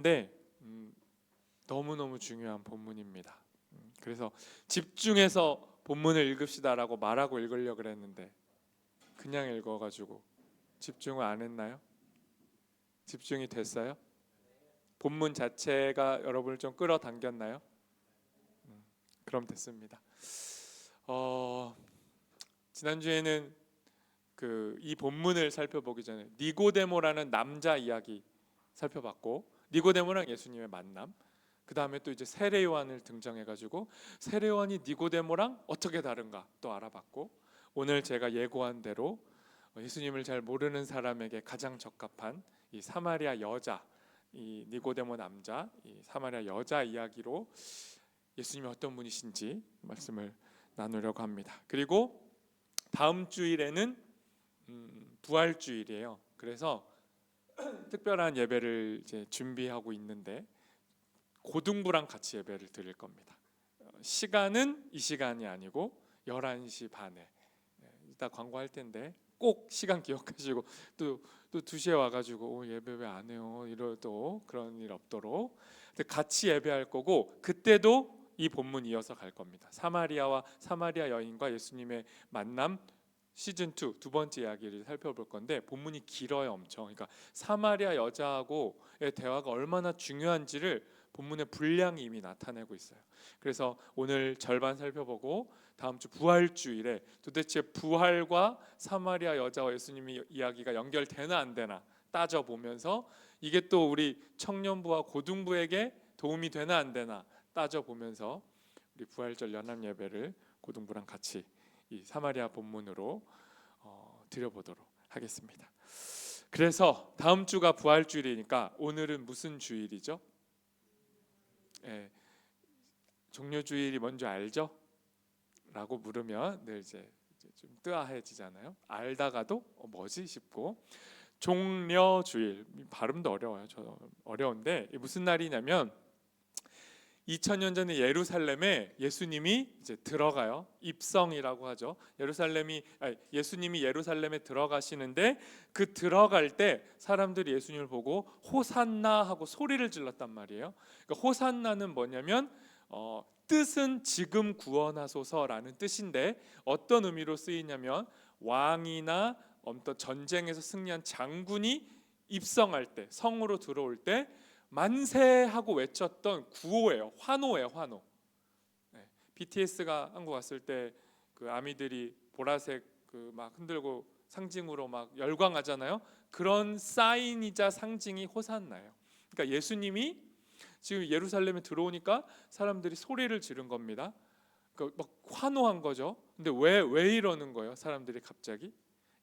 근데 너무너무 중요한 본문입니다. 그래서 집중해서 본문을 읽읍시다라고 말하고 읽으려고 그랬는데 그냥 읽어가지고 집중을 안 했나요? 집중이 됐어요? 본문 자체가 여러분을 좀 끌어당겼나요? 그럼 됐습니다. 지난주에는 이 본문을 살펴보기 전에 니고데모라는 남자 이야기 살펴봤고, 니고데모랑 예수님의 만남, 그 다음에 또 이제 세례 요한을 등장해가지고 세례 요한이 니고데모랑 어떻게 다른가 또 알아봤고, 오늘 제가 예고한 대로 예수님을 잘 모르는 사람에게 가장 적합한 이 사마리아 여자, 이 니고데모 남자, 이 사마리아 여자 이야기로 예수님이 어떤 분이신지 말씀을 나누려고 합니다. 그리고 다음 주일에는 부활주일이에요. 그래서 특별한 예배를 이제 준비하고 있는데 고등부랑 같이 예배를 드릴 겁니다. 시간은 이 시간이 아니고 11시 반에. 이따 광고할 텐데 꼭 시간 기억하시고 또 2시에 와가지고 예배 왜 안 해요? 이러도 그런 일 없도록 같이 예배할 거고, 그때도 이 본문 이어서 갈 겁니다. 사마리아와 사마리아 여인과 예수님의 만남 시즌 2 두 번째 이야기를 살펴볼 건데, 본문이 길어요 엄청. 그러니까 사마리아 여자하고의 대화가 얼마나 중요한지를 본문의 분량이 이미 나타내고 있어요. 그래서 오늘 절반 살펴보고 다음 주 부활주일에 도대체 부활과 사마리아 여자와 예수님의 이야기가 연결되나 안 되나 따져보면서, 이게 또 우리 청년부와 고등부에게 도움이 되나 안 되나 따져보면서 우리 부활절 연합 예배를 고등부랑 같이 이 사마리아 본문으로 드려보도록 하겠습니다. 그래서 다음 주가 부활주일이니까 오늘은 무슨 주일이죠? 종료주일이 뭔지 알죠? 라고 물으면 늘 이제 좀 뜨아해지잖아요. 알다가도 뭐지 싶고, 종려주일, 발음도 어려워요. 저 어려운데 무슨 날이냐면 2000년 전에 예루살렘에 예수님이 이제 들어가요. 입성이라고 하죠. 예수님이 예루살렘에 들어가시는데 그 들어갈 때 사람들이 예수님을 보고 호산나 하고 소리를 질렀단 말이에요. 그러니까 호산나는 뭐냐면 뜻은 지금 구원하소서라는 뜻인데, 어떤 의미로 쓰이냐면 왕이나 어떤 전쟁에서 승리한 장군이 입성할 때, 성으로 들어올 때 만세하고 외쳤던 구호예요. 환호예요, 환호. BTS가 한국 왔을 때 그 아미들이 보라색 그 막 흔들고 상징으로 막 열광하잖아요. 그런 사인이자 상징이 호산나예요. 그러니까 예수님이 지금 예루살렘에 들어오니까 사람들이 소리를 지른 겁니다. 그러니까 막 환호한 거죠. 근데 왜 이러는 거예요? 사람들이 갑자기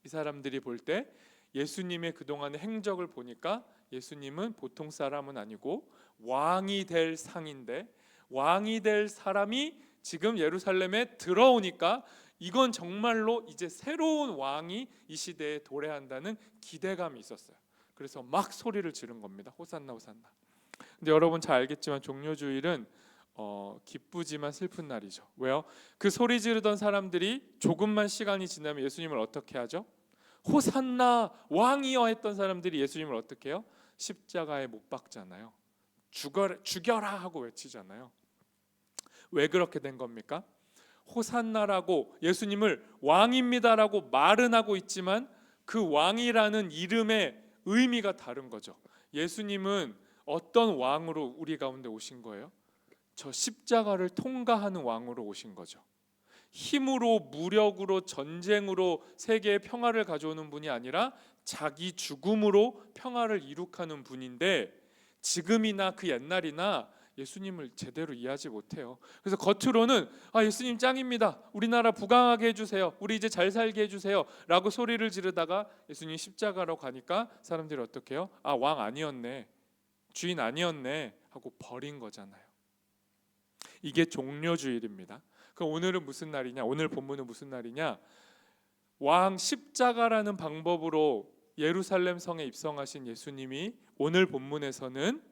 이 사람들이 볼 때 예수님의 그동안의 행적을 보니까 예수님은 보통 사람은 아니고 왕이 될 상인데, 왕이 될 사람이 지금 예루살렘에 들어오니까 이건 정말로 이제 새로운 왕이 이 시대에 도래한다는 기대감이 있었어요. 그래서 막 소리를 지른 겁니다. 호산나 호산나. 근데 여러분 잘 알겠지만 종료주일은 기쁘지만 슬픈 날이죠. 왜요? 그 소리 지르던 사람들이 조금만 시간이 지나면 예수님을 어떻게 하죠? 호산나 왕이여 했던 사람들이 예수님을 어떻게 해요? 십자가에 못 박잖아요. 죽여라 하고 외치잖아요. 왜 그렇게 된 겁니까? 호산나라고 예수님을 왕입니다라고 말은 하고 있지만 그 왕이라는 이름의 의미가 다른 거죠. 예수님은 어떤 왕으로 우리 가운데 오신 거예요? 저 십자가를 통과하는 왕으로 오신 거죠. 힘으로, 무력으로, 전쟁으로 세계의 평화를 가져오는 분이 아니라 자기 죽음으로 평화를 이룩하는 분인데, 지금이나 그 옛날이나 예수님을 제대로 이해하지 못해요. 그래서 겉으로는 예수님 짱입니다, 우리나라 부강하게 해주세요, 우리 이제 잘 살게 해주세요 라고 소리를 지르다가 예수님 십자가로 가니까 사람들이 어떻게 해요? 왕 아니었네, 주인 아니었네 하고 버린 거잖아요. 이게 종료주일입니다. 그럼 오늘은 무슨 날이냐? 오늘 본문은 무슨 날이냐? 왕 십자가라는 방법으로 예루살렘 성에 입성하신 예수님이 오늘 본문에서는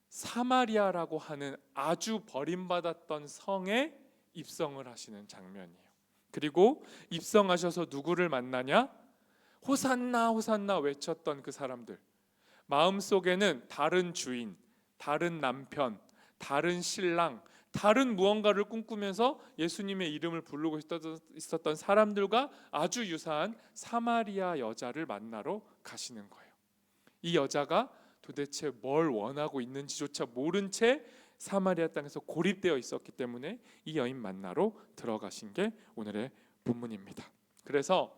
사마리아라고 하는 아주 버림받았던 성에 입성을 하시는 장면이에요. 그리고 입성하셔서 누구를 만나냐? 호산나 호산나 외쳤던 그 사람들, 마음속에는 다른 주인, 다른 남편, 다른 신랑, 다른 무언가를 꿈꾸면서 예수님의 이름을 부르고 있었던 사람들과 아주 유사한 사마리아 여자를 만나러 가시는 거예요. 이 여자가 도대체 뭘 원하고 있는지조차 모른 채 사마리아 땅에서 고립되어 있었기 때문에 이 여인 만나러 들어가신 게 오늘의 본문입니다. 그래서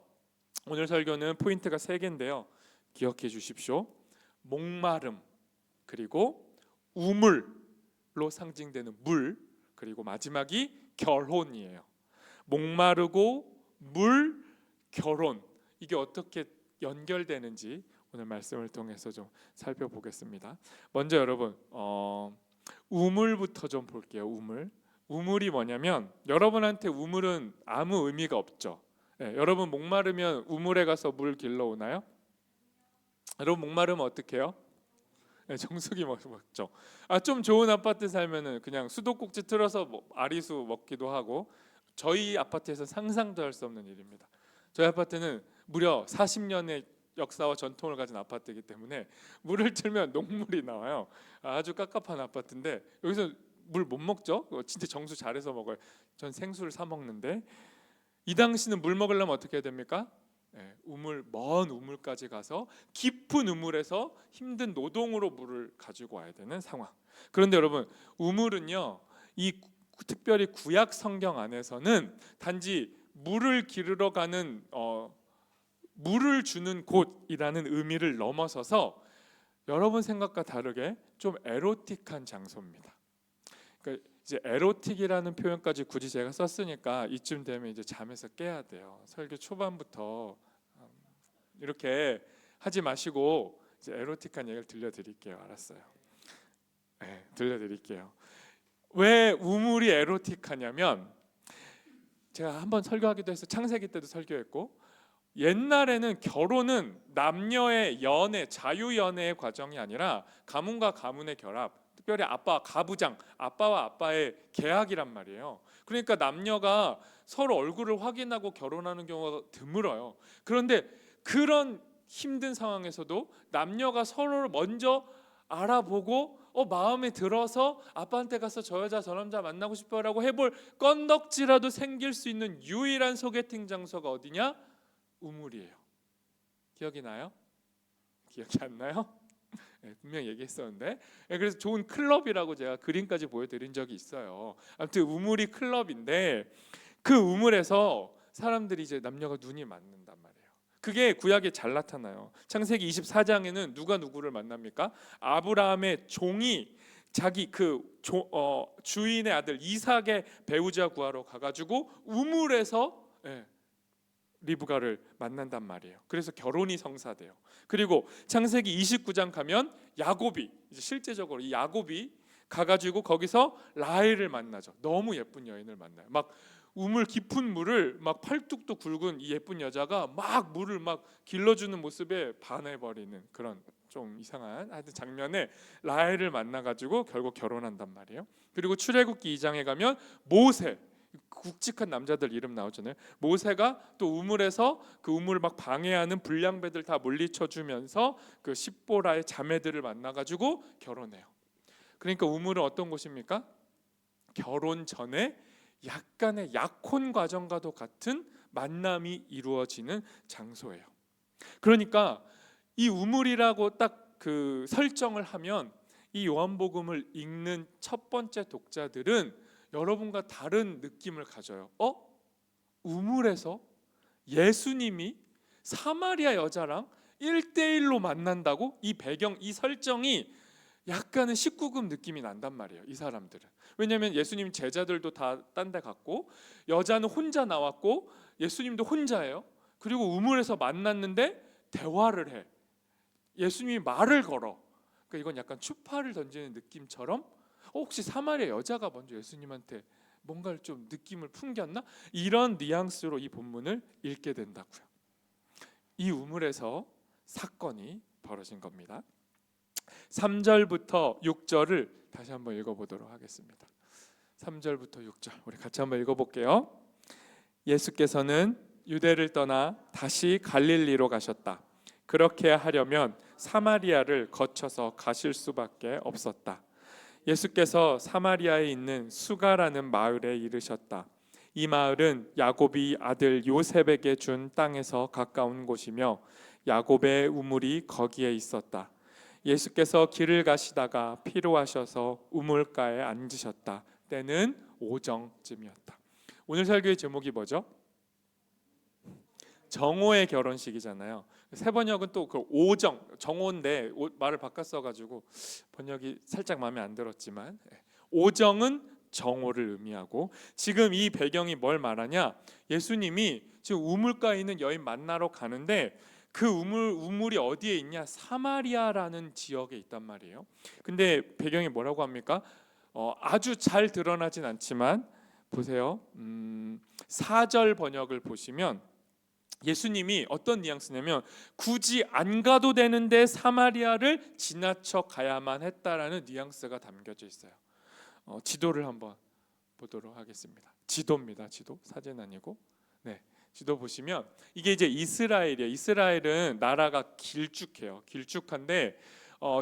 오늘 설교는 포인트가 3개인데요. 기억해 주십시오. 목마름, 그리고 우물로 상징되는 물, 그리고 마지막이 결혼이에요. 목마르고 물, 결혼, 이게 어떻게 연결되는지 오늘 말씀을 통해서 좀 살펴보겠습니다. 먼저 여러분 우물부터 좀 볼게요. 우물이 뭐냐면, 여러분한테 우물은 아무 의미가 없죠. 여러분 목마르면 우물에 가서 물 길러 오나요? 여러분 목마르면 어떻게 해요? 정수기 먹죠. 좀 좋은 아파트 살면은 그냥 수도꼭지 틀어서 아리수 먹기도 하고, 저희 아파트에서 상상도 할 수 없는 일입니다. 저희 아파트는 무려 40년의 역사와 전통을 가진 아파트이기 때문에 물을 틀면 녹물이 나와요. 아주 깝깝한 아파트인데 여기서 물 못 먹죠. 진짜 정수 잘해서 먹어요. 전 생수를 사 먹는데, 이 당시는 물 먹으려면 어떻게 해야 됩니까? 먼 우물까지 가서 깊은 우물에서 힘든 노동으로 물을 가지고 와야 되는 상황. 그런데 여러분, 우물은요, 특별히 구약 성경 안에서는 단지 물을 기르러 가는 물을 주는 곳이라는 의미를 넘어서서 여러분 생각과 다르게 좀 에로틱한 장소입니다. 그러니까 이제 에로틱이라는 표현까지 굳이 제가 썼으니까 이쯤 되면 이제 잠에서 깨야 돼요. 설교 초반부터 이렇게 하지 마시고 이제 에로틱한 얘기를 들려드릴게요. 알았어요. 들려드릴게요. 왜 우물이 에로틱하냐면, 제가 한번 설교하기도 해서 창세기 때도 설교했고, 옛날에는 결혼은 남녀의 연애, 자유연애의 과정이 아니라 가문과 가문의 결합, 특별히 가부장, 아빠와 아빠의 계약이란 말이에요. 그러니까 남녀가 서로 얼굴을 확인하고 결혼하는 경우가 드물어요. 그런데 그런 힘든 상황에서도 남녀가 서로를 먼저 알아보고 마음에 들어서 아빠한테 가서 저 여자 저 남자 만나고 싶어라고 해볼 건덕지라도 생길 수 있는 유일한 소개팅 장소가 어디냐? 우물이에요. 기억이 나요? 기억이 안 나요? 분명히 얘기했었는데, 그래서 좋은 클럽이라고 제가 그림까지 보여드린 적이 있어요. 아무튼 우물이 클럽인데, 그 우물에서 사람들이 이제 남녀가 눈이 맞는단 말이에요. 그게 구약에 잘 나타나요. 창세기 24장에는 누가 누구를 만납니까? 아브라함의 종이 자기 주인의 아들 이삭의 배우자 구하러 가가지고 우물에서 리브가를 만난단 말이에요. 그래서 결혼이 성사돼요. 그리고 창세기 29장 가면 야곱이, 이제 실제적으로 이 야곱이 가가지고 거기서 라헬을 만나죠. 너무 예쁜 여인을 만나요. 막 우물 깊은 물을 막 팔뚝도 굵은 이 예쁜 여자가 막 물을 막 길러주는 모습에 반해버리는 그런 좀 이상한 하여튼 장면에 라헬을 만나가지고 결국 결혼한단 말이에요. 그리고 출애굽기 2장에 가면 모세, 굵직한 남자들 이름 나오잖아요. 모세가 또 우물에서 그 우물을 막 방해하는 불량배들 다 물리쳐주면서 그 십보라의 자매들을 만나가지고 결혼해요. 그러니까 우물은 어떤 곳입니까? 결혼 전에 약간의 약혼 과정과도 같은 만남이 이루어지는 장소예요. 그러니까 이 우물이라고 딱 그 설정을 하면 이 요한복음을 읽는 첫 번째 독자들은 여러분과 다른 느낌을 가져요. 우물에서 예수님이 사마리아 여자랑 1대1로 만난다고? 이 배경, 이 설정이 약간은 19금 느낌이 난단 말이에요. 이 사람들은. 왜냐하면 예수님 제자들도 다 딴 데 갔고, 여자는 혼자 나왔고, 예수님도 혼자예요. 그리고 우물에서 만났는데 대화를 해. 예수님이 말을 걸어. 그러니까 이건 약간 추파를 던지는 느낌처럼, 혹시 사마리아 여자가 먼저 예수님한테 뭔가를 좀 느낌을 풍겼나? 이런 뉘앙스로 이 본문을 읽게 된다고요. 이 우물에서 사건이 벌어진 겁니다. 3절부터 6절을 다시 한번 읽어보도록 하겠습니다. 3절부터 6절 우리 같이 한번 읽어볼게요. 예수께서는 유대를 떠나 다시 갈릴리로 가셨다. 그렇게 하려면 사마리아를 거쳐서 가실 수밖에 없었다. 예수께서 사마리아에 있는 수가라는 마을에 이르셨다. 이 마을은 야곱이 아들 요셉에게 준 땅에서 가까운 곳이며 야곱의 우물이 거기에 있었다. 예수께서 길을 가시다가 피로하셔서 우물가에 앉으셨다. 때는 오정쯤이었다. 오늘 설교의 제목이 뭐죠? 정오의 결혼식이잖아요. 세 번역은 또 그 오정, 정오인데 말을 바꿨어가지고 번역이 살짝 마음에 안 들었지만, 오정은 정오를 의미하고, 지금 이 배경이 뭘 말하냐? 예수님이 지금 우물가에 있는 여인 만나러 가는데 그 우물이 어디에 있냐? 사마리아라는 지역에 있단 말이에요. 근데 배경이 뭐라고 합니까? 아주 잘 드러나진 않지만 보세요. 4절 번역을 보시면 예수님이 어떤 뉘앙스냐면 굳이 안 가도 되는데 사마리아를 지나쳐 가야만 했다라는 뉘앙스가 담겨져 있어요. 지도를 한번 보도록 하겠습니다. 지도입니다. 지도, 사진 아니고. 네, 지도 보시면 이게 이제 이스라엘이에요. 이스라엘은 나라가 길쭉해요. 길쭉한데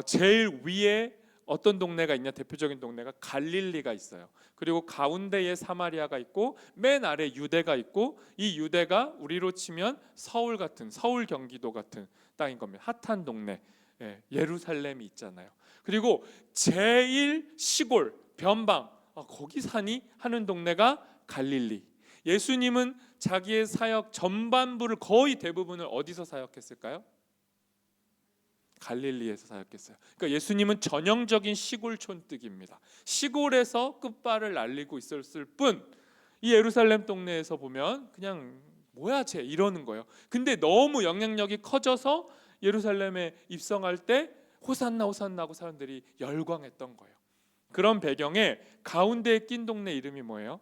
제일 위에 어떤 동네가 있냐? 대표적인 동네가 갈릴리가 있어요. 그리고 가운데에 사마리아가 있고 맨 아래 유대가 있고, 이 유대가 우리로 치면 서울 같은, 서울 경기도 같은 땅인 겁니다. 핫한 동네, 예루살렘이 있잖아요. 그리고 제일 시골 변방, 거기 사니 하는 동네가 갈릴리. 예수님은 자기의 사역 전반부를, 거의 대부분을 어디서 사역했을까요? 갈릴리에서 사역했어요. 그러니까 예수님은 전형적인 시골 촌뜨기입니다. 시골에서 끝발을 날리고 있었을 뿐, 이 예루살렘 동네에서 보면 그냥 뭐야 쟤 이러는 거예요. 근데 너무 영향력이 커져서 예루살렘에 입성할 때 호산나 호산나 하고 사람들이 열광했던 거예요. 그런 배경에 가운데에 낀 동네 이름이 뭐예요?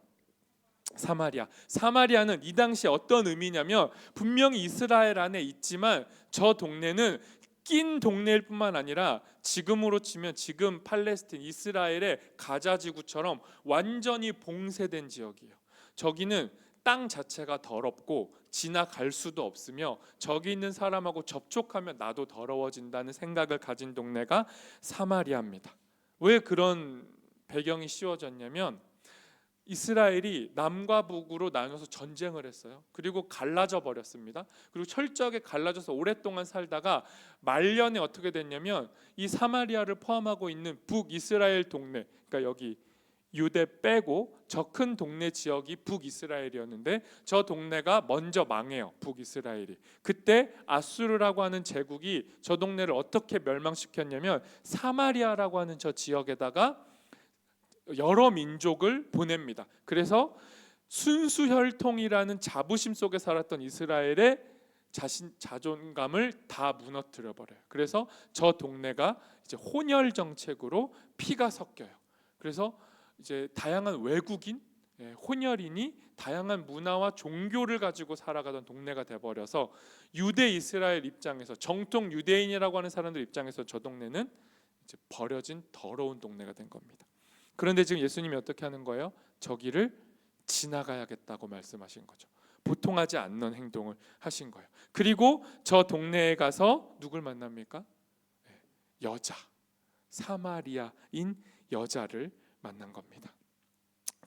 사마리아. 사마리아는 이 당시 어떤 의미냐면 분명히 이스라엘 안에 있지만 저 동네는 낀 동네일 뿐만 아니라 지금으로 치면 지금 팔레스틴, 이스라엘의 가자 지구처럼 완전히 봉쇄된 지역이에요. 저기는 땅 자체가 더럽고 지나갈 수도 없으며 저기 있는 사람하고 접촉하면 나도 더러워진다는 생각을 가진 동네가 사마리아입니다. 왜 그런 배경이 씌워졌냐면 이스라엘이 남과 북으로 나눠서 전쟁을 했어요. 그리고 갈라져 버렸습니다. 그리고 철저하게 갈라져서 오랫동안 살다가 말년에 어떻게 됐냐면 이 사마리아를 포함하고 있는 북이스라엘 동네, 그러니까 여기 유대 빼고 저 큰 동네 지역이 북이스라엘이었는데 저 동네가 먼저 망해요. 북이스라엘이. 그때 아수르라고 하는 제국이 저 동네를 어떻게 멸망시켰냐면 사마리아라고 하는 저 지역에다가 여러 민족을 보냅니다. 그래서 순수혈통이라는 자부심 속에 살았던 이스라엘의 자존감을 다 무너뜨려 버려요. 그래서 저 동네가 이제 혼혈 정책으로 피가 섞여요. 그래서 이제 다양한 외국인, 혼혈인이 다양한 문화와 종교를 가지고 살아가던 동네가 돼 버려서 유대 이스라엘 입장에서, 정통 유대인이라고 하는 사람들 입장에서 저 동네는 이제 버려진 더러운 동네가 된 겁니다. 그런데 지금 예수님이 어떻게 하는 거예요? 저기를 지나가야겠다고 말씀하신 거죠. 보통하지 않는 행동을 하신 거예요. 그리고 저 동네에 가서 누굴 만납니까? 여자, 사마리아인 여자를 만난 겁니다.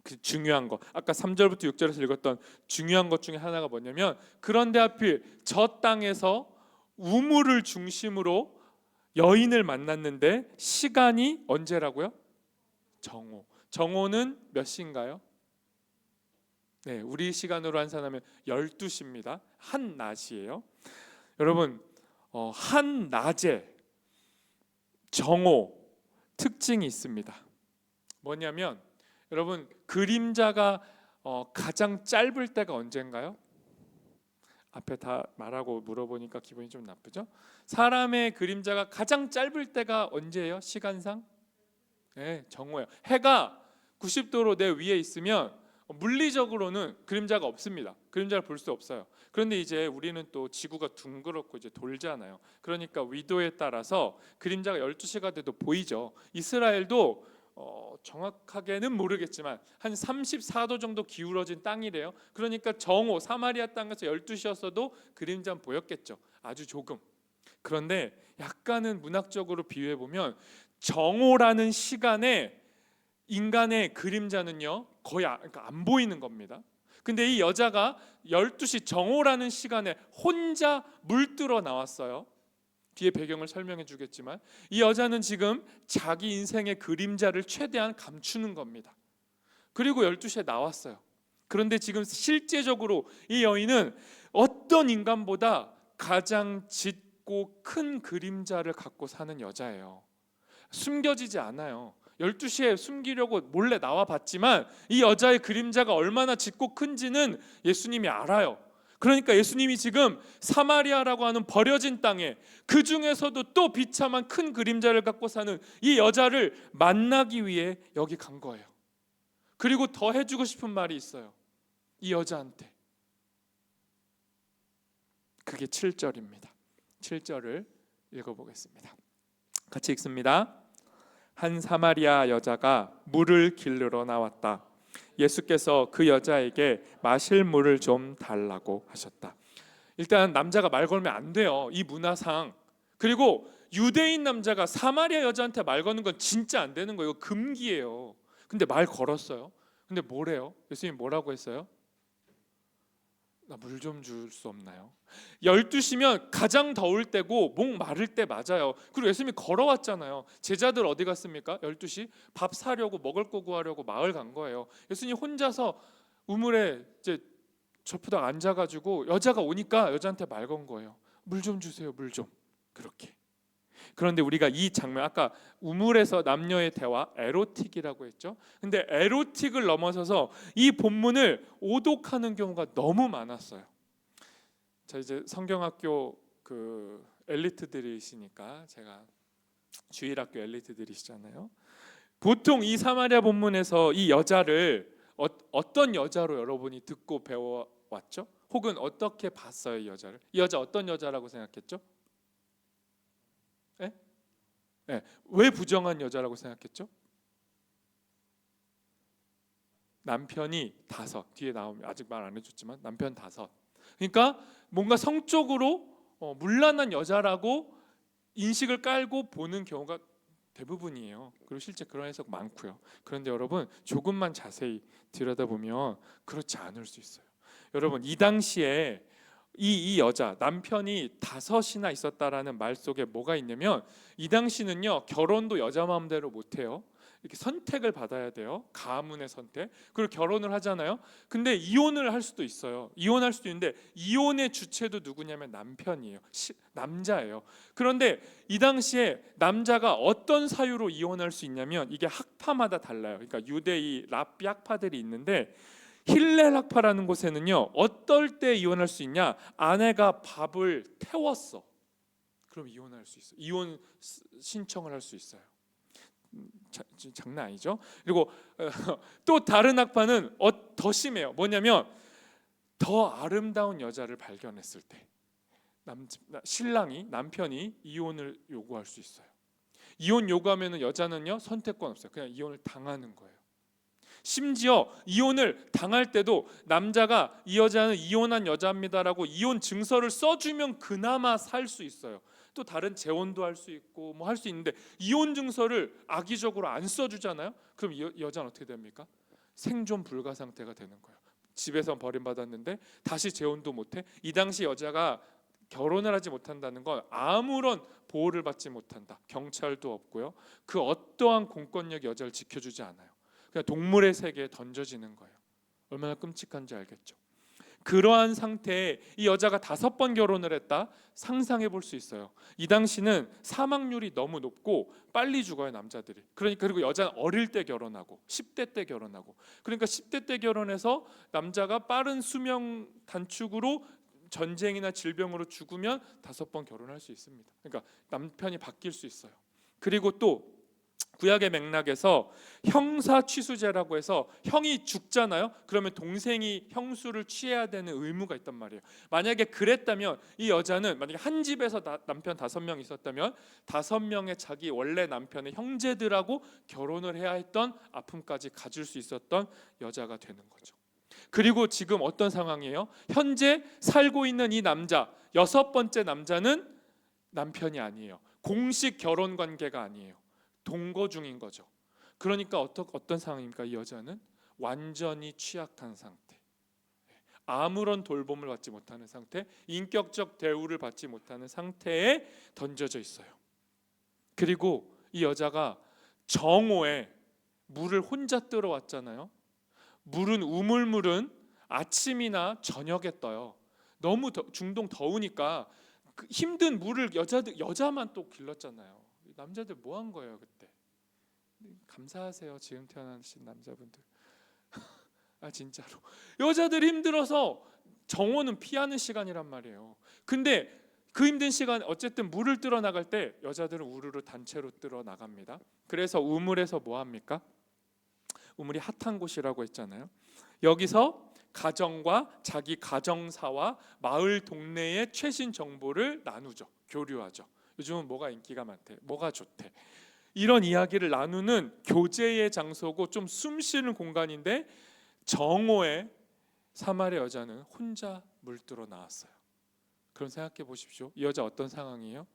그 중요한 거, 아까 3절부터 6절에서 읽었던 중요한 것 중에 하나가 뭐냐면, 그런데 하필 저 땅에서 우물을 중심으로 여인을 만났는데 시간이 언제라고요? 정오. 정오는 몇 시인가요? 네, 우리 시간으로 환산하면 12시입니다. 한낮이에요. 여러분, 한낮에 정오 특징이 있습니다. 뭐냐면 여러분, 그림자가 가장 짧을 때가 언제인가요? 앞에 다 말하고 물어보니까 기분이 좀 나쁘죠? 사람의 그림자가 가장 짧을 때가 언제예요? 시간상? 네, 정오예요. 해가 90도로 내 위에 있으면 물리적으로는 그림자가 없습니다. 그림자를 볼 수 없어요. 그런데 이제 우리는 또 지구가 둥그렇고 이제 돌잖아요. 그러니까 위도에 따라서 그림자가 12시가 돼도 보이죠. 이스라엘도 정확하게는 모르겠지만 한 34도 정도 기울어진 땅이래요. 그러니까 정오, 사마리아 땅에서 12시였어도 그림자는 보였겠죠. 아주 조금. 그런데 약간은 문학적으로 비유해 보면 정오라는 시간에 인간의 그림자는요 거의 그러니까 안 보이는 겁니다. 근데 이 여자가 12시 정오라는 시간에 혼자 물들어 나왔어요. 뒤에 배경을 설명해 주겠지만 이 여자는 지금 자기 인생의 그림자를 최대한 감추는 겁니다. 그리고 12시에 나왔어요. 그런데 지금 실제적으로 이 여인은 어떤 인간보다 가장 짙고 큰 그림자를 갖고 사는 여자예요. 숨겨지지 않아요. 12시에 숨기려고 몰래 나와 봤지만 이 여자의 그림자가 얼마나 짙고 큰지는 예수님이 알아요. 그러니까 예수님이 지금 사마리아라고 하는 버려진 땅에 그 중에서도 또 비참한 큰 그림자를 갖고 사는 이 여자를 만나기 위해 여기 간 거예요. 그리고 더 해주고 싶은 말이 있어요. 이 여자한테. 그게 7절입니다. 7절을 읽어보겠습니다. 같이 읽습니다. 한 사마리아 여자가 물을 기르러 나왔다. 예수께서 그 여자에게 마실 물을 좀 달라고 하셨다. 일단 남자가 말 걸면 안 돼요. 이 문화상. 그리고 유대인 남자가 사마리아 여자한테 말 거는 건 진짜 안 되는 거예요. 금기예요. 근데 말 걸었어요. 근데 뭐래요? 예수님 뭐라고 했어요? 나 물 좀 줄 수 없나요? 12시면 가장 더울 때고 목 마를 때 맞아요. 그리고 예수님이 걸어왔잖아요. 제자들 어디 갔습니까? 12시 밥 사려고 먹을 거 구하려고 마을 간 거예요. 예수님 혼자서 우물에 이제 저푸닥 앉아가지고 여자가 오니까 여자한테 말 건 거예요. 물 좀 주세요, 물 좀. 그렇게. 그런데 우리가 이 장면, 아까 우물에서 남녀의 대화 에로틱이라고 했죠. 근데 에로틱을 넘어서서 이 본문을 오독하는 경우가 너무 많았어요. 자, 이제 성경학교 그 엘리트들이시니까 제가 주일학교 엘리트들이시잖아요. 보통 이 사마리아 본문에서 이 여자를 어떤 여자로 여러분이 듣고 배워왔죠? 혹은 어떻게 봤어요, 이 여자를? 이 여자 어떤 여자라고 생각했죠? 네. 왜 부정한 여자라고 생각했죠? 남편이 5, 뒤에 나오면 아직 말 안 해줬지만 남편 5. 그러니까 뭔가 성적으로 문란한 여자라고 인식을 깔고 보는 경우가 대부분이에요. 그리고 실제 그런 해석 많고요. 그런데 여러분 조금만 자세히 들여다보면 그렇지 않을 수 있어요. 여러분 이 당시에 이 여자 남편이 5이나 있었다라는 말 속에 뭐가 있냐면 이 당시는요 결혼도 여자 마음대로 못해요. 이렇게 선택을 받아야 돼요. 가문의 선택. 그리고 결혼을 하잖아요. 근데 이혼을 할 수도 있어요. 이혼할 수도 있는데 이혼의 주체도 누구냐면 남편이에요. 남자예요. 그런데 이 당시에 남자가 어떤 사유로 이혼할 수 있냐면 이게 학파마다 달라요. 그러니까 유대의 랍비 학파들이 있는데 힐렐 학파라는 곳에는요 어떨 때 이혼할 수 있냐? 아내가 밥을 태웠어. 그럼 이혼할 수 있어요. 이혼 신청을 할 수 있어요. 장난 아니죠? 그리고 또 다른 학파는 더 심해요. 뭐냐면 더 아름다운 여자를 발견했을 때 신랑이 남편이 이혼을 요구할 수 있어요. 이혼 요구하면 여자는요 선택권 없어요. 그냥 이혼을 당하는 거예요. 심지어 이혼을 당할 때도 남자가 이 여자는 이혼한 여자입니다라고 이혼 증서를 써주면 그나마 살 수 있어요. 또 다른 재혼도 할 수 있고 뭐 할 수 있는데 이혼 증서를 악의적으로 안 써주잖아요. 그럼 이 여자는 어떻게 됩니까? 생존 불가 상태가 되는 거예요. 집에서 버림받았는데 다시 재혼도 못해. 이 당시 여자가 결혼을 하지 못한다는 건 아무런 보호를 받지 못한다. 경찰도 없고요. 그 어떠한 공권력이 여자를 지켜주지 않아요. 그냥 동물의 세계에 던져지는 거예요. 얼마나 끔찍한지 알겠죠? 그러한 상태에 이 여자가 5번 결혼을 했다 상상해 볼 수 있어요. 이 당시는 사망률이 너무 높고 빨리 죽어요 남자들이. 그리고 여자는 어릴 때 결혼하고 10대 때 결혼하고. 그러니까 10대 때 결혼해서 남자가 빠른 수명 단축으로 전쟁이나 질병으로 죽으면 5번 결혼할 수 있습니다. 그러니까 남편이 바뀔 수 있어요. 그리고 또 구약의 맥락에서 형사 취수제라고 해서 형이 죽잖아요. 그러면 동생이 형수를 취해야 되는 의무가 있단 말이에요. 만약에 그랬다면 이 여자는 만약에 한 집에서 남편 5명 있었다면 5명의 자기 원래 남편의 형제들하고 결혼을 해야 했던 아픔까지 가질 수 있었던 여자가 되는 거죠. 그리고 지금 어떤 상황이에요? 현재 살고 있는 이 남자 6번째 남자는 남편이 아니에요. 공식 결혼 관계가 아니에요. 동거 중인 거죠. 그러니까 어떤 상황입니까? 이 여자는 완전히 취약한 상태, 아무런 돌봄을 받지 못하는 상태, 인격적 대우를 받지 못하는 상태에 던져져 있어요. 그리고 이 여자가 정오에 물을 혼자 뜨러 왔잖아요. 우물물은 아침이나 저녁에 떠요. 너무 중동 더우니까 그 힘든 물을 여자만 또 길렀잖아요. 남자들 뭐 한 거예요 그때? 감사하세요, 지금 태어나신 남자분들. 아 진짜로 여자들 힘들어서 정오는 피하는 시간이란 말이에요. 근데 그 힘든 시간 어쨌든 물을 뜨러 나갈 때 여자들은 우르르 단체로 뜨러 나갑니다. 그래서 우물에서 뭐 합니까? 우물이 핫한 곳이라고 했잖아요. 여기서 가정과 자기 가정사와 마을 동네의 최신 정보를 나누죠. 교류하죠. 요즘은 뭐가 인기가 많대, 뭐가 좋대, 이런 이야기를 나누는 교제의 장소고 좀 숨쉬는 공간인데, 정오에 사마리아 여자는 혼자 물들어 나왔어요. 그럼 생각해 보십시오. 이 여자 어떤 상황이에요?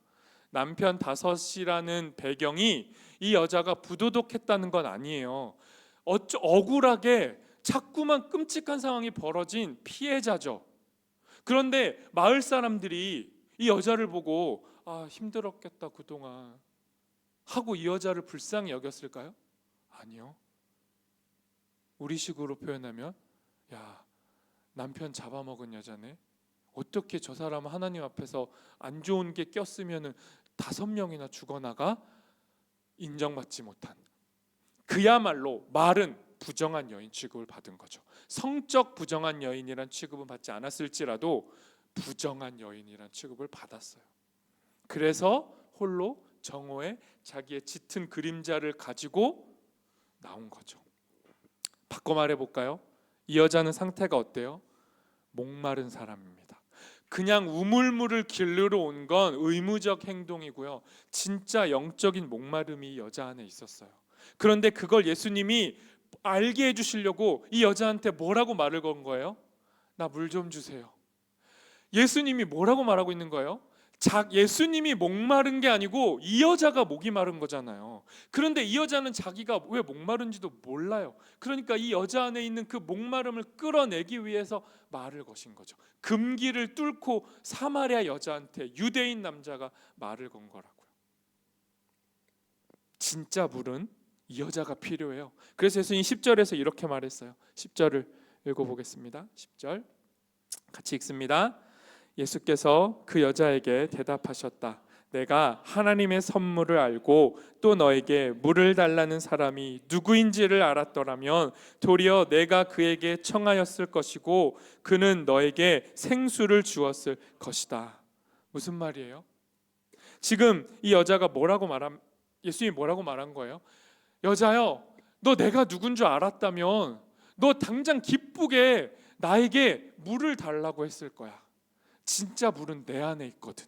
남편 5이라는 배경이 이 여자가 부도덕했다는 건 아니에요. 억울하게 자꾸만 끔찍한 상황이 벌어진 피해자죠. 그런데 마을 사람들이 이 여자를 보고 아 힘들었겠다 그동안 하고 이 여자를 불쌍히 여겼을까요? 아니요. 우리식으로 표현하면 야 남편 잡아먹은 여자네, 어떻게 저 사람은 하나님 앞에서 안 좋은 게 꼈으면 5명이나 죽어나가? 인정받지 못한, 그야말로 말은 부정한 여인 취급을 받은 거죠. 성적 부정한 여인이란 취급은 받지 않았을지라도 부정한 여인이란 취급을 받았어요. 그래서 홀로 정오에 자기의 짙은 그림자를 가지고 나온 거죠. 바꿔 말해 볼까요? 이 여자는 상태가 어때요? 목마른 사람입니다. 그냥 우물물을 길르러 온 건 의무적 행동이고요. 진짜 영적인 목마름이 여자 안에 있었어요. 그런데 그걸 예수님이 알게 해주시려고 이 여자한테 뭐라고 말을 건 거예요? 나 물 좀 주세요. 예수님이 뭐라고 말하고 있는 거예요? 예수님이 목마른 게 아니고 이 여자가 목이 마른 거잖아요. 그런데 이 여자는 자기가 왜 목마른지도 몰라요. 그러니까 이 여자 안에 있는 그 목마름을 끌어내기 위해서 말을 거신 거죠. 금기를 뚫고 사마리아 여자한테 유대인 남자가 말을 건 거라고요. 진짜 물은 이 여자가 필요해요. 그래서 예수님 10절에서 이렇게 말했어요. 10절을 읽어보겠습니다. 10절 같이 읽습니다. 예수께서 그 여자에게 대답하셨다. 내가 하나님의 선물을 알고 또 너에게 물을 달라는 사람이 누구인지를 알았더라면 도리어 내가 그에게 청하였을 것이고 그는 너에게 생수를 주었을 것이다. 무슨 말이에요? 지금 이 여자가 예수님이 뭐라고 말한 거예요? 여자여, 너 내가 누군 줄 알았다면 너 당장 기쁘게 나에게 물을 달라고 했을 거야. 진짜 물은 내 안에 있거든.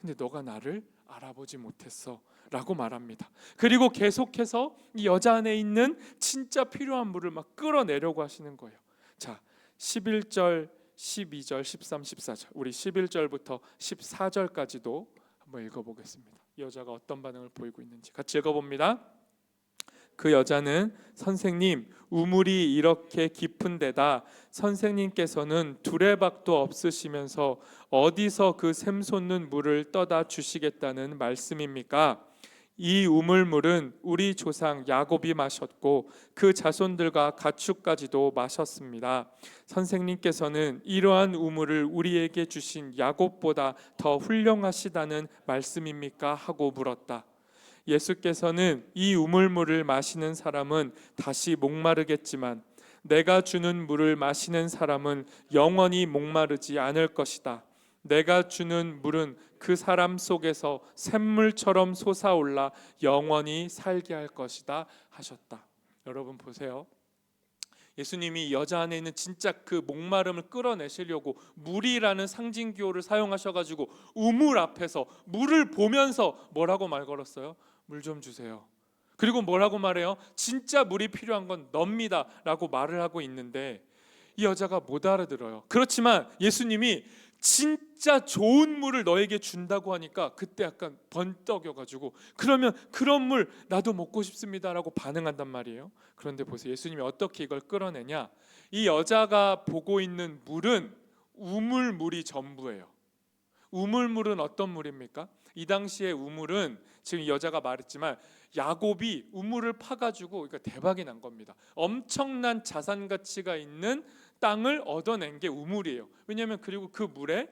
근데 너가 나를 알아보지 못했어 라고 말합니다. 그리고 계속해서 이 여자 안에 있는 진짜 필요한 물을 막 끌어내려고 하시는 거예요. 자, 11절, 12절, 13, 14절, 우리 11절부터 14절까지도 한번 읽어보겠습니다. 이 여자가 어떤 반응을 보이고 있는지 같이 읽어봅니다. 그 여자는 선생님, 우물이 이렇게 깊은 데다 선생님께서는 두레박도 없으시면서 어디서 그 샘솟는 물을 떠다 주시겠다는 말씀입니까? 이 우물물은 우리 조상 야곱이 마셨고 그 자손들과 가축까지도 마셨습니다. 선생님께서는 이러한 우물을 우리에게 주신 야곱보다 더 훌륭하시다는 말씀입니까? 하고 물었다. 예수께서는 이 우물물을 마시는 사람은 다시 목마르겠지만 내가 주는 물을 마시는 사람은 영원히 목마르지 않을 것이다. 내가 주는 물은 그 사람 속에서 샘물처럼 솟아올라 영원히 살게 할 것이다 하셨다. 여러분 보세요. 예수님이 여자 안에 있는 진짜 그 목마름을 끌어내시려고 물이라는 상징교를 사용하셔가지고 우물 앞에서 물을 보면서 뭐라고 말 걸었어요? 물 좀 주세요. 그리고 뭐라고 말해요? 진짜 물이 필요한 건 넙니다 라고 말을 하고 있는데 이 여자가 못 알아들어요. 그렇지만 예수님이 진짜 좋은 물을 너에게 준다고 하니까 그때 약간 번떡여가지고 그러면 그런 물 나도 먹고 싶습니다라고 반응한단 말이에요. 그런데 보세요, 예수님이 어떻게 이걸 끌어내냐. 이 여자가 보고 있는 물은 우물물이 전부예요. 우물물은 어떤 물입니까? 이 당시에 우물은 지금 이 여자가 말했지만 야곱이 우물을 파가지고, 그러니까 대박이 난 겁니다. 엄청난 자산 가치가 있는 땅을 얻어낸 게 우물이에요. 왜냐하면 그리고 그 물에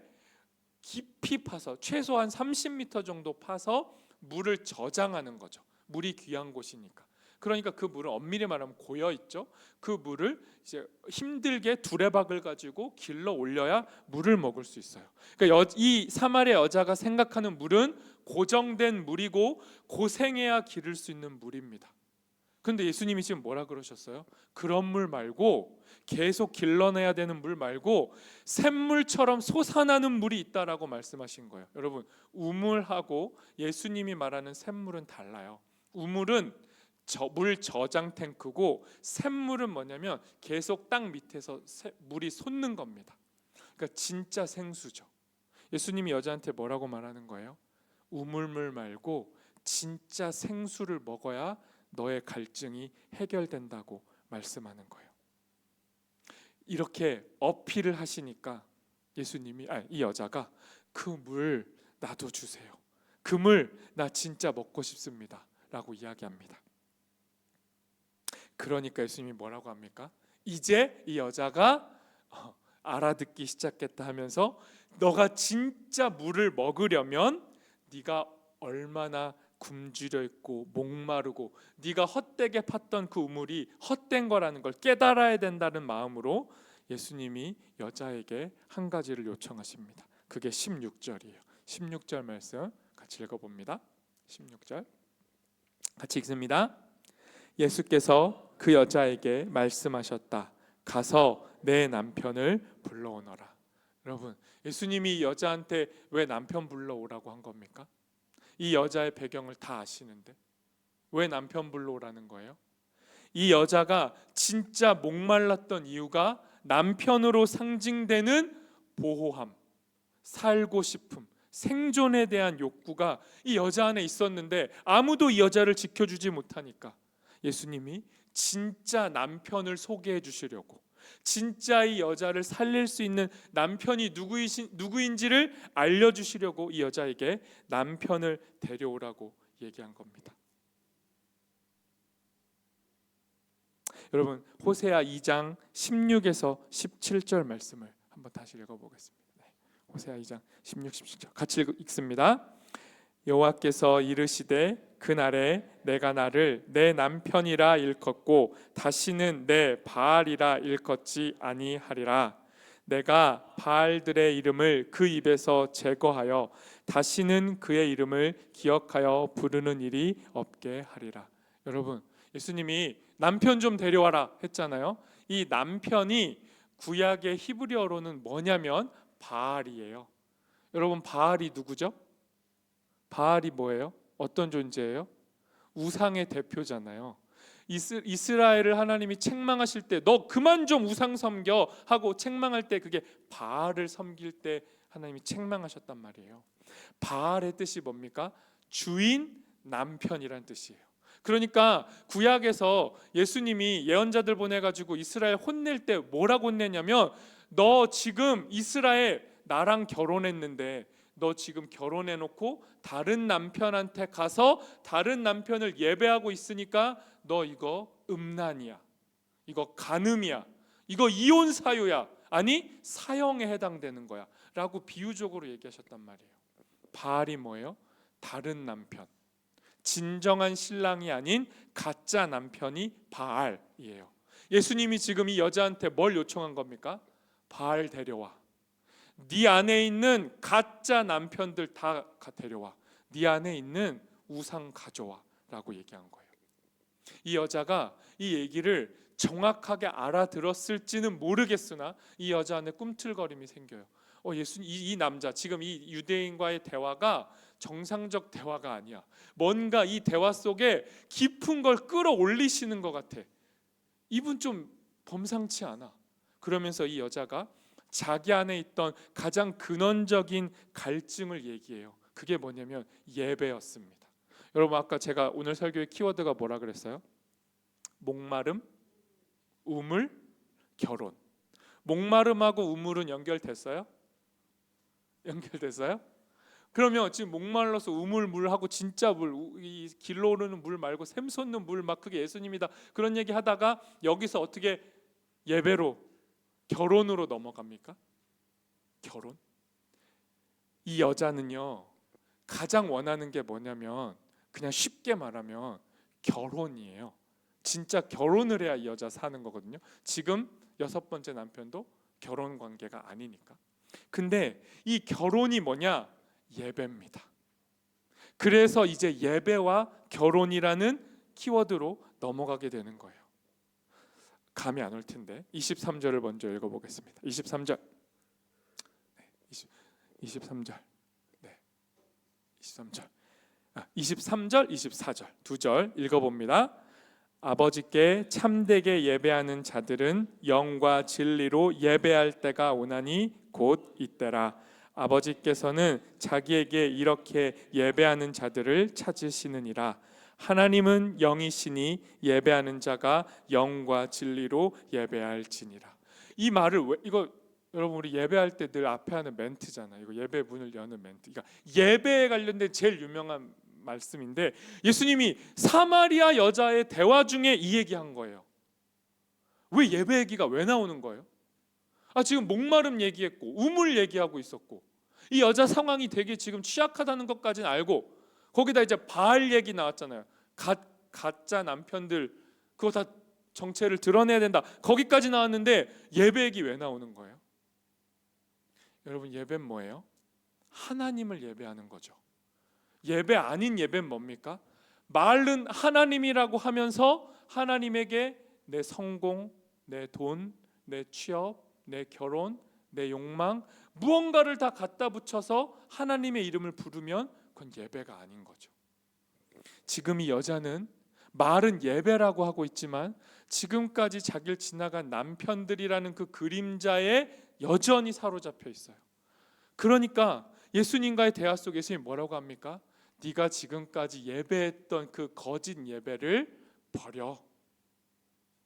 깊이 파서 최소한 30m 정도 파서 물을 저장하는 거죠. 물이 귀한 곳이니까. 그러니까 그 물은 엄밀히 말하면 고여 있죠. 그 물을 이제 힘들게 두레박을 가지고 길러 올려야 물을 먹을 수 있어요. 그러니까 이 사마리아 여자가 생각하는 물은 고정된 물이고 고생해야 기를 수 있는 물입니다. 그런데 예수님이 지금 뭐라 그러셨어요? 그런 물 말고, 계속 길러내야 되는 물 말고 샘물처럼 솟아나는 물이 있다라고 말씀하신 거예요. 여러분, 우물하고 예수님이 말하는 샘물은 달라요. 우물은 물 저장 탱크고 샘물은 뭐냐면 계속 땅 밑에서 물이 솟는 겁니다. 그러니까 진짜 생수죠. 예수님이 여자한테 뭐라고 말하는 거예요? 우물물 말고 진짜 생수를 먹어야 너의 갈증이 해결된다고 말씀하는 거예요. 이렇게 어필을 하시니까 예수님이, 이 여자가 그 물 나도 주세요. 그 물 나 진짜 먹고 싶습니다 라고 이야기합니다. 그러니까 예수님이 뭐라고 합니까? 이제 이 여자가 알아듣기 시작했다 하면서 너가 진짜 물을 먹으려면 네가 얼마나 굶주려 있고 목마르고 네가 헛되게 팠던 그 우물이 헛된 거라는 걸 깨달아야 된다는 마음으로 예수님이 여자에게 한 가지를 요청하십니다. 그게 16절이에요. 16절 말씀 같이 읽어봅니다. 16절 같이 읽습니다. 예수께서 그 여자에게 말씀하셨다. 가서 내 남편을 불러오너라. 여러분, 예수님이 여자한테 왜 남편 불러오라고 한 겁니까? 이 여자의 배경을 다 아시는데 왜 남편 불러오라는 거예요? 이 여자가 진짜 목말랐던 이유가 남편으로 상징되는 보호함, 살고 싶음, 생존에 대한 욕구가 이 여자 안에 있었는데 아무도 이 여자를 지켜주지 못하니까 예수님이 진짜 남편을 소개해 주시려고, 진짜 이 여자를 살릴 수 있는 남편이 누구인지를 알려주시려고 이 여자에게 남편을 데려오라고 얘기한 겁니다. 여러분, 호세아 2장 16에서 17절 말씀을 한번 다시 읽어보겠습니다. 호세아 2장 16, 17절 같이 읽습니다. 여호와께서 이르시되 그날에 내가 나를 내 남편이라 일컫고 다시는 내 바알이라 일컫지 아니하리라. 내가 바알들의 이름을 그 입에서 제거하여 다시는 그의 이름을 기억하여 부르는 일이 없게 하리라. 여러분, 예수님이 남편 좀 데려와라 했잖아요. 이 남편이 구약의 히브리어로는 뭐냐면 바알이에요. 여러분, 바알이 누구죠? 바알이 뭐예요? 어떤 존재예요? 우상의 대표잖아요. 이스라엘을 하나님이 책망하실 때 너 그만 좀 우상 섬겨 하고 책망할 때 그게 바알을 섬길 때 하나님이 책망하셨단 말이에요. 바알의 뜻이 뭡니까? 주인, 남편이란 뜻이에요. 그러니까 구약에서 예수님이 예언자들 보내가지고 이스라엘 혼낼 때 뭐라고 혼내냐면 너 지금 이스라엘 나랑 결혼했는데 너 지금 결혼해놓고 다른 남편한테 가서 다른 남편을 예배하고 있으니까 너 이거 음란이야, 이거 간음이야, 이거 이혼 사유야, 아니 사형에 해당되는 거야 라고 비유적으로 얘기하셨단 말이에요. 바알이 뭐예요? 다른 남편, 진정한 신랑이 아닌 가짜 남편이 바알이에요. 예수님이 지금 이 여자한테 뭘 요청한 겁니까? 바알 데려와. 네 안에 있는 가짜 남편들 다 데려와. 네 안에 있는 우상 가져와 라고 얘기한 거예요. 이 여자가 이 얘기를 정확하게 알아들었을지는 모르겠으나 이 여자 안에 꿈틀거림이 생겨요. 예수님, 이 남자, 지금 이 유대인과의 대화가 정상적 대화가 아니야. 뭔가 이 대화 속에 깊은 걸 끌어올리시는 것 같아. 이분 좀 범상치 않아. 그러면서 이 여자가 자기 안에 있던 가장 근원적인 갈증을 얘기해요. 그게 뭐냐면 예배였습니다. 여러분, 아까 제가 오늘 설교의 키워드가 뭐라 그랬어요? 목마름, 우물, 결혼. 목마름하고 우물은 연결됐어요? 연결됐어요? 그러면 지금 목말라서 우물물하고 진짜 물, 이 길로 오르는 물 말고 샘솟는 물, 막 그게 예수님이다, 그런 얘기 하다가 여기서 어떻게 예배로, 결혼으로 넘어갑니까? 결혼? 이 여자는요, 가장 원하는 게 뭐냐면, 그냥 쉽게 말하면 결혼이에요. 진짜 결혼을 해야 이 여자 사는 거거든요. 지금 6번째 남편도 결혼 관계가 아니니까. 근데 이 결혼이 뭐냐? 예배입니다. 그래서 이제 예배와 결혼이라는 키워드로 넘어가게 되는 거예요. 감이 안 올 텐데 23절을 먼저 읽어보겠습니다. 23절, 23절, 23절, 24절 두 절 읽어봅니다. 아버지께 참되게 예배하는 자들은 영과 진리로 예배할 때가 오나니 곧 이때라. 아버지께서는 자기에게 이렇게 예배하는 자들을 찾으시느니라. 하나님은 영이시니 예배하는 자가 영과 진리로 예배할지니라. 이 말을 이거 여러분, 우리 예배할 때 늘 앞에 하는 멘트잖아요. 이거 예배 문을 여는 멘트. 그러니까 예배에 관련된 제일 유명한 말씀인데, 예수님이 사마리아 여자의 대화 중에 이 얘기한 거예요. 왜 예배 얘기가 왜 나오는 거예요? 지금 목마름 얘기했고 우물 얘기하고 있었고, 이 여자 상황이 되게 지금 취약하다는 것까지는 알고, 거기다 이제 바알 얘기 나왔잖아요. 가짜 남편들 그거 다 정체를 드러내야 된다, 거기까지 나왔는데 예배 얘기 왜 나오는 거예요? 여러분, 예배는 뭐예요? 하나님을 예배하는 거죠. 예배 아닌 예배는 뭡니까? 말은 하나님이라고 하면서 하나님에게 내 성공, 내 돈, 내 취업, 내 결혼, 내 욕망, 무언가를 다 갖다 붙여서 하나님의 이름을 부르면 그건 예배가 아닌 거죠. 지금 이 여자는 말은 예배라고 하고 있지만 지금까지 자기를 지나간 남편들이라는 그 그림자에 여전히 사로잡혀 있어요. 그러니까 예수님과의 대화 속에 예수님이 뭐라고 합니까? 네가 지금까지 예배했던 그 거짓 예배를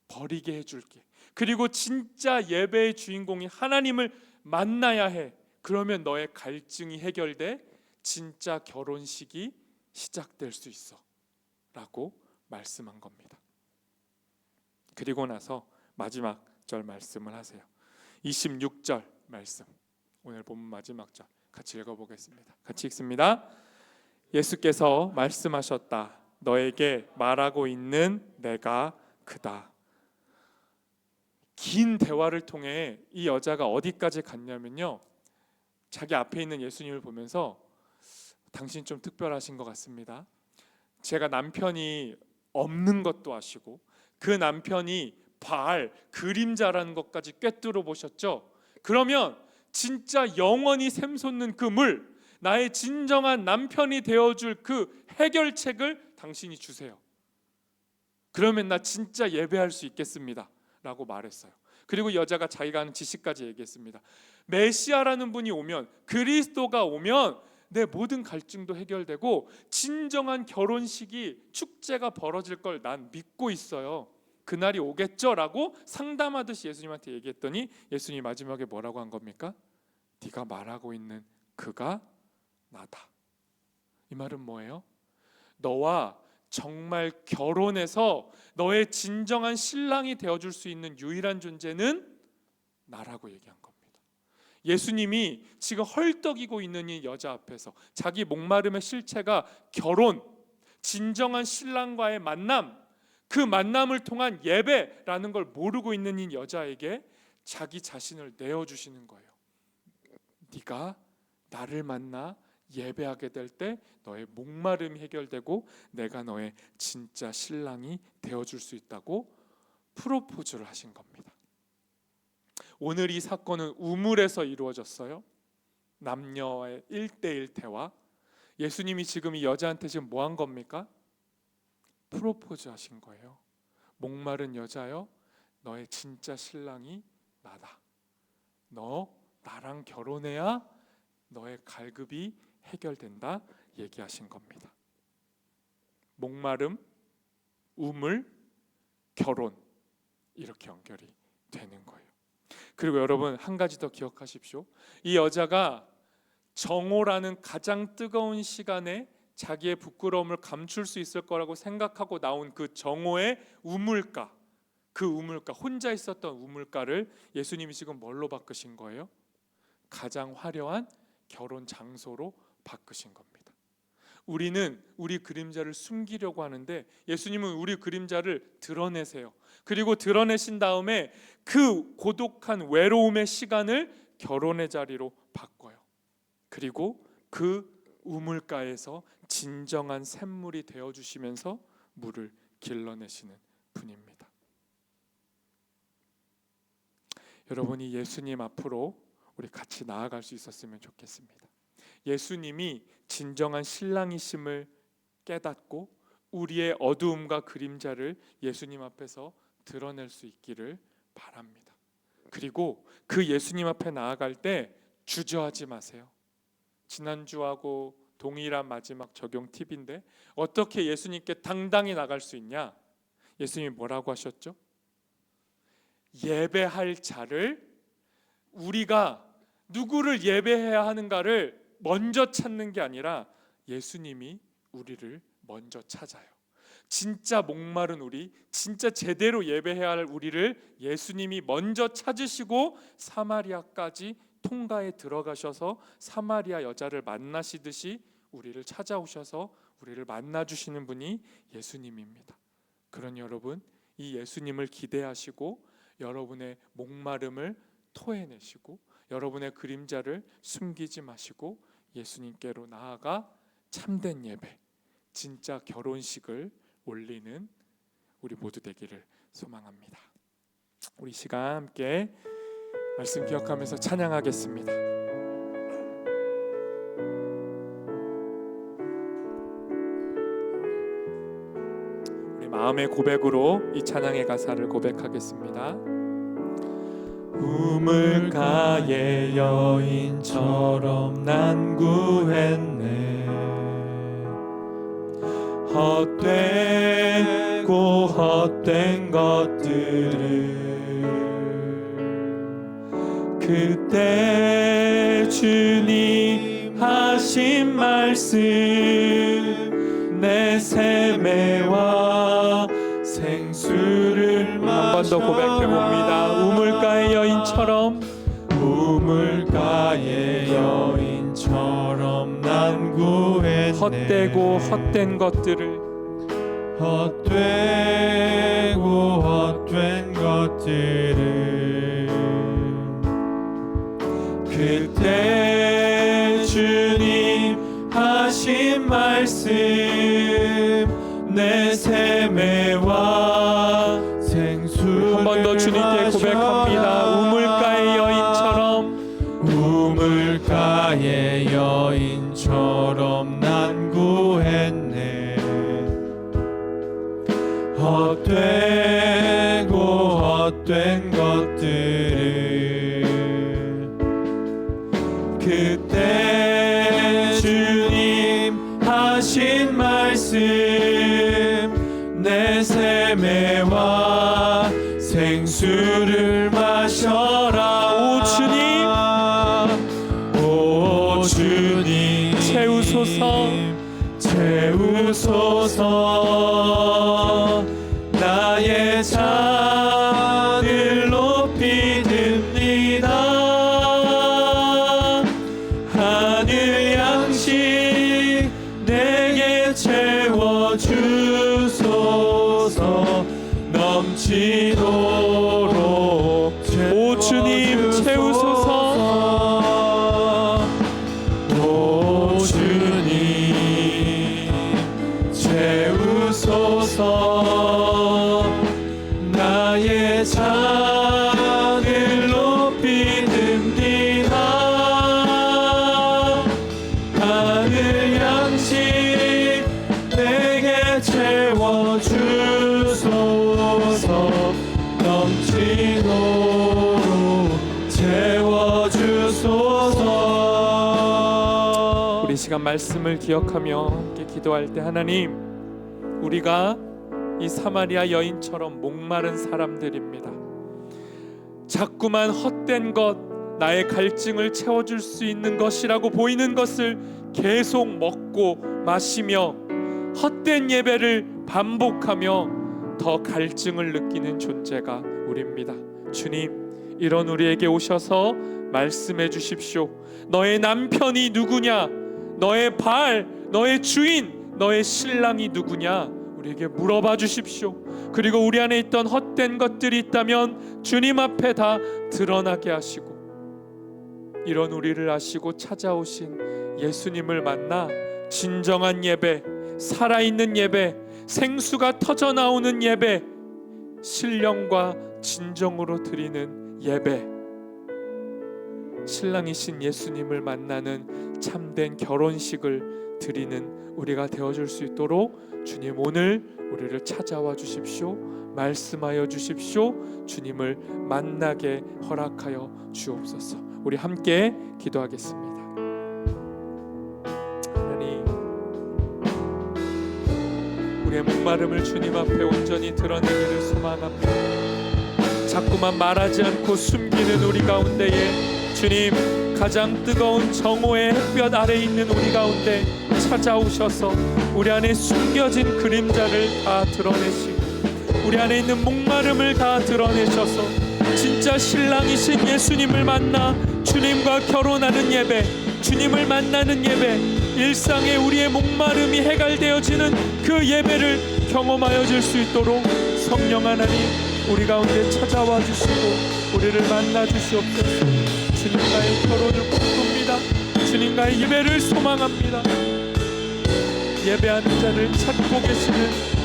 버리게 해줄게. 그리고 진짜 예배의 주인공이 하나님을 만나야 해. 그러면 너의 갈증이 해결돼 진짜 결혼식이 시작될 수 있어 라고 말씀한 겁니다. 그리고 나서 마지막 절 말씀을 하세요. 26절 말씀, 오늘 본문 마지막 절 같이 읽어보겠습니다. 같이 읽습니다. 예수께서 말씀하셨다. 너에게 말하고 있는 내가 그다. 긴 대화를 통해 이 여자가 어디까지 갔냐면요, 자기 앞에 있는 예수님을 보면서 당신 좀 특별하신 것 같습니다. 제가 남편이 없는 것도 아시고 그 남편이 바알 그림자라는 것까지 꿰뚫어 보셨죠. 그러면 진짜 영원히 샘솟는 그 물, 나의 진정한 남편이 되어줄 그 해결책을 당신이 주세요. 그러면 나 진짜 예배할 수 있겠습니다 라고 말했어요. 그리고 여자가 자기가 아는 지식까지 얘기했습니다. 메시아라는 분이 오면, 그리스도가 오면 내 모든 갈증도 해결되고 진정한 결혼식이, 축제가 벌어질 걸 난 믿고 있어요. 그날이 오겠죠 라고 상담하듯이 예수님한테 얘기했더니 예수님이 마지막에 뭐라고 한 겁니까? 네가 말하고 있는 그가 나다. 이 말은 뭐예요? 너와 정말 결혼해서 너의 진정한 신랑이 되어줄 수 있는 유일한 존재는 나라고 얘기한 겁니다. 예수님이 지금 헐떡이고 있는 이 여자 앞에서 자기 목마름의 실체가 결혼, 진정한 신랑과의 만남, 그 만남을 통한 예배라는 걸 모르고 있는 이 여자에게 자기 자신을 내어주시는 거예요. 네가 나를 만나 예배하게 될 때 너의 목마름이 해결되고 내가 너의 진짜 신랑이 되어줄 수 있다고 프로포즈를 하신 겁니다. 오늘 이 사건은 우물에서 이루어졌어요. 남녀의 1대1 대화. 예수님이 지금 이 여자한테 지금 뭐 한 겁니까? 프로포즈 하신 거예요. 목마른 여자여, 너의 진짜 신랑이 나다. 너 나랑 결혼해야 너의 갈급이 해결된다 얘기하신 겁니다. 목마름, 우물, 결혼, 이렇게 연결이 되는 거예요. 그리고 여러분, 한 가지 더 기억하십시오. 이 여자가 정오라는 가장 뜨거운 시간에 자기의 부끄러움을 감출 수 있을 거라고 생각하고 나온 그 정오의 우물가, 그 우물가, 혼자 있었던 우물가를 예수님이 지금 뭘로 바꾸신 거예요? 가장 화려한 결혼 장소로 바꾸신 겁니다. 우리는 우리 그림자를 숨기려고 하는데 예수님은 우리 그림자를 드러내세요. 그리고 드러내신 다음에 그 고독한 외로움의 시간을 결혼의 자리로 바꿔요. 그리고 그 우물가에서 진정한 샘물이 되어주시면서 물을 길러내시는 분입니다. 여러분이 예수님 앞으로 우리 같이 나아갈 수 있었으면 좋겠습니다. 예수님이 진정한 신랑이심을 깨닫고 우리의 어두움과 그림자를 예수님 앞에서 드러낼 수 있기를 바랍니다. 그리고 그 예수님 앞에 나아갈 때 주저하지 마세요. 지난주하고 동일한 마지막 적용 팁인데, 어떻게 예수님께 당당히 나갈 수 있냐? 예수님이 뭐라고 하셨죠? 예배할 자를, 우리가 누구를 예배해야 하는가를 먼저 찾는 게 아니라 예수님이 우리를 먼저 찾아요. 진짜 목마른 우리, 진짜 제대로 예배해야 할 우리를 예수님이 먼저 찾으시고 사마리아까지 통가에 들어가셔서 사마리아 여자를 만나시듯이 우리를 찾아오셔서 우리를 만나주시는 분이 예수님입니다. 그러니 여러분, 이 예수님을 기대하시고 여러분의 목마름을 토해내시고 여러분의 그림자를 숨기지 마시고 예수님께로 나아가 참된 예배, 진짜 결혼식을 올리는 우리 모두 되기를 소망합니다. 우리 시간 함께 말씀 기억하면서 찬양하겠습니다. 우리 마음의 고백으로 이 찬양의 가사를 고백하겠습니다. 우물가의 여인처럼 난 구했네. 헛되고 헛된 것들을 그때 주님 하신 말씀 내 샘매와 생수를 한 번 더 고백해 봅니다. 우물가의 여인처럼, 우물가의 여인처럼 난 구했네. 헛되고 헛된 것들을, 헛되고 헛된 것들을 그때 주님 하신 말씀 내 샘매와 생수를 한 번 더 주님께 고백합니다. 우물가의 여인처럼, 우물가의 여인처럼 난 구했네. 헛되고 헛된 것들을 그때 주님 하신 말씀 내 샘매와 생수를 마셔라. 오 주님, 오 주님 채우소서, 채우소서. 나의 잔을 높이 듭니다. 하늘 양식 내게 채워주소서. 넘치도록 오 주님 채우소서. 오 주님 채우소서. 나의 잔을 높이 듭니다. 하늘 양식 내게 채워주소서. 넘치도록 채워 시간 말씀을 기억하며 함께 기도할 때 하나님, 우리가 이 사마리아 여인처럼 목마른 사람들입니다. 자꾸만 헛된 것, 나의 갈증을 채워줄 수 있는 것이라고 보이는 것을 계속 먹고 마시며 헛된 예배를 반복하며 더 갈증을 느끼는 존재가 우리입니다. 주님, 이런 우리에게 오셔서 말씀해 주십시오. 너의 남편이 누구냐? 너의 바알, 너의 주인, 너의 신랑이 누구냐? 우리에게 물어봐 주십시오. 그리고 우리 안에 있던 헛된 것들이 있다면 주님 앞에 다 드러나게 하시고, 이런 우리를 아시고 찾아오신 예수님을 만나 진정한 예배, 살아있는 예배, 생수가 터져나오는 예배, 신령과 진정으로 드리는 예배, 신랑이신 예수님을 만나는 참된 결혼식을 드리는 우리가 되어줄 수 있도록 주님, 오늘 우리를 찾아와 주십시오. 말씀하여 주십시오. 주님을 만나게 허락하여 주옵소서. 우리 함께 기도하겠습니다. 하나님, 우리의 목마름을 주님 앞에 온전히 드러내기를 소망합니다. 자꾸만 말하지 않고 숨기는 우리 가운데에 주님, 가장 뜨거운 정오의 햇볕 아래 있는 우리 가운데 찾아오셔서 우리 안에 숨겨진 그림자를 다 드러내시고 우리 안에 있는 목마름을 다 드러내셔서 진짜 신랑이신 예수님을 만나 주님과 결혼하는 예배, 주님을 만나는 예배, 일상에 우리의 목마름이 해갈되어지는 그 예배를 경험하여 줄 수 있도록 성령 하나님, 우리 가운데 찾아와 주시고 우리를 만나 주시옵소서. 주님과의 결혼을 꿈꿉니다. 주님과의 예배를 소망합니다. 예배하는 자를 찾고 계시는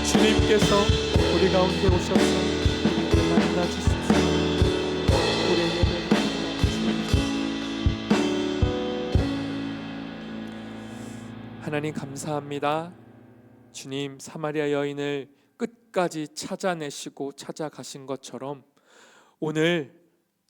주님께서 우리 가운데 오셔서 우리를 만나 주십시오. 우리의 예배를 하나님 감사합니다. 주님, 사마리아 여인을 끝까지 찾아내시고 찾아가신 것처럼 오늘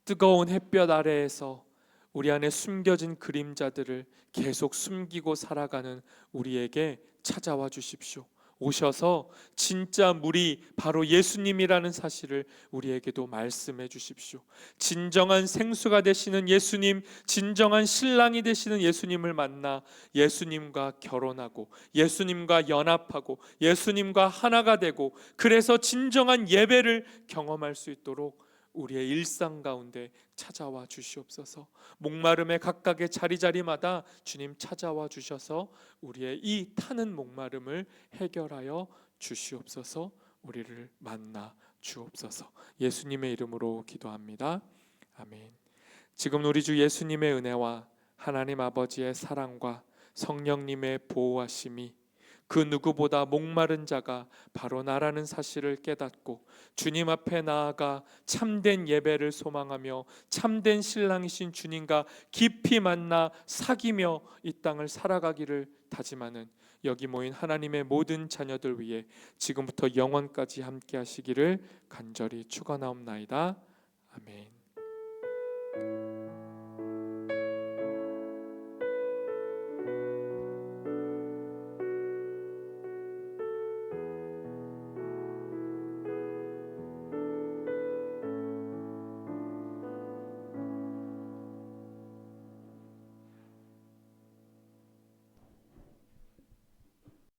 뜨거운 햇볕 아래에서 우리 안에 숨겨진 그림자들을 계속 숨기고 살아가는 우리에게 찾아와 주십시오. 오셔서 진짜 물이 바로 예수님이라는 사실을 우리에게도 말씀해 주십시오. 진정한 생수가 되시는 예수님, 진정한 신랑이 되시는 예수님을 만나 예수님과 결혼하고 예수님과 연합하고 예수님과 하나가 되고, 그래서 진정한 예배를 경험할 수 있도록 우리의 일상 가운데 찾아와 주시옵소서. 목마름의 각각의 자리자리마다 주님 찾아와 주셔서 우리의 이 타는 목마름을 해결하여 주시옵소서. 우리를 만나 주옵소서. 예수님의 이름으로 기도합니다. 아멘. 지금 우리 주 예수님의 은혜와 하나님 아버지의 사랑과 성령님의 보호하심이 그 누구보다 목마른 자가 바로 나라는 사실을 깨닫고 주님 앞에 나아가 참된 예배를 소망하며 참된 신랑이신 주님과 깊이 만나 사귀며 이 땅을 살아가기를 다짐하는 여기 모인 하나님의 모든 자녀들 위해 지금부터 영원까지 함께 하시기를 간절히 축원하옵나이다. 아멘.